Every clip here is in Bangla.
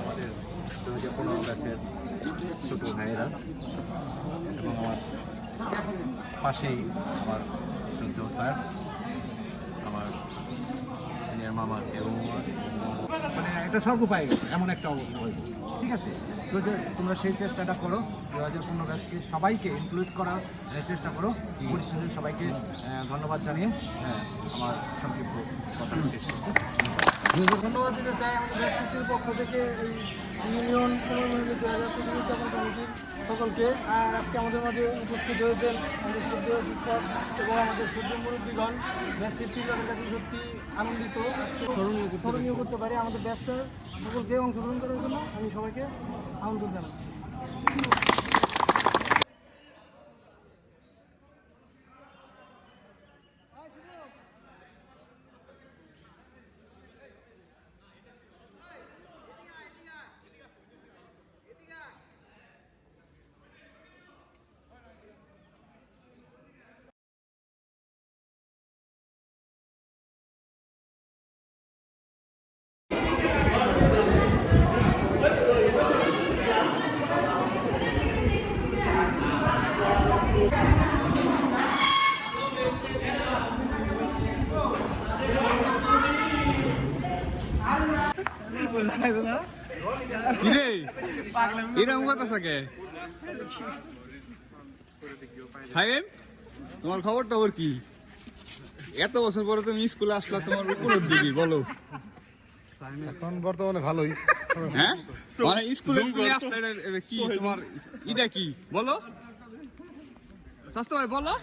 আমাদের 2015 ব্যাচের ছোট ভাইয়েরা এবং আমার পাশেই আমার শ্রদ্ধেয় স্যার, আমার সিনিয়র মামা এবং মানে একটা স্বর্গ পাই গেছে এমন একটা অবস্থা হয়েছে। ঠিক আছে, তো যে তোমরা সেই চেষ্টাটা করো, 2015 ব্যাচকে সবাইকে ইনক্লুড করার চেষ্টা করো। পরিশেষে সবাইকে ধন্যবাদ জানিয়ে আমার সংক্ষিপ্ত কথা শেষ করছি। ধন্যবাদ দিতে চাই আমাদের ব্যাচটির পক্ষ থেকে এই ইউনিয়ন পুনর্নির্মিত 2025 কমিটির সকলকে। আর আজকে আমাদের মাঝে উপস্থিত হয়েছেন আমাদের শ্রদ্ধেয় শিক্ষক এবং আমাদের শ্রদ্ধেয় মুরব্বীগণ। ব্যাচটির টিচারের কাছে সত্যি আনন্দিত, আজকে স্মরণীয় করতে পারি আমাদের ব্যাচটার সকলকে অংশগ্রহণ করার জন্য আমি সবাইকে আমন্ত্রণ জানাচ্ছি। তোমার খবর টবর কি? এত বছর পরে তুমি স্কুলে আসলা, তোমার উপলব্ধি বলো। এখন বর্তমানে ভালোই। হ্যাঁ, মানে স্কুলে তুমি আসলে এটা কি তোমার, এটা কি বলো স্বাস্থ্য ভাই, বলো।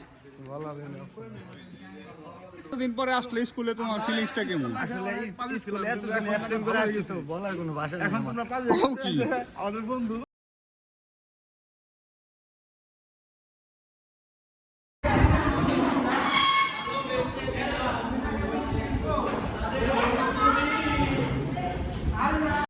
দিন পরে আসলে স্কুলে তোমার ফিলিংসটা কেমন? স্কুলে এতদিন অ্যাবসেন্ট করে আসছি তো বলার কোনো ভাষা নেই। এখন তোমরা পাঁচ কি আমাদের বন্ধু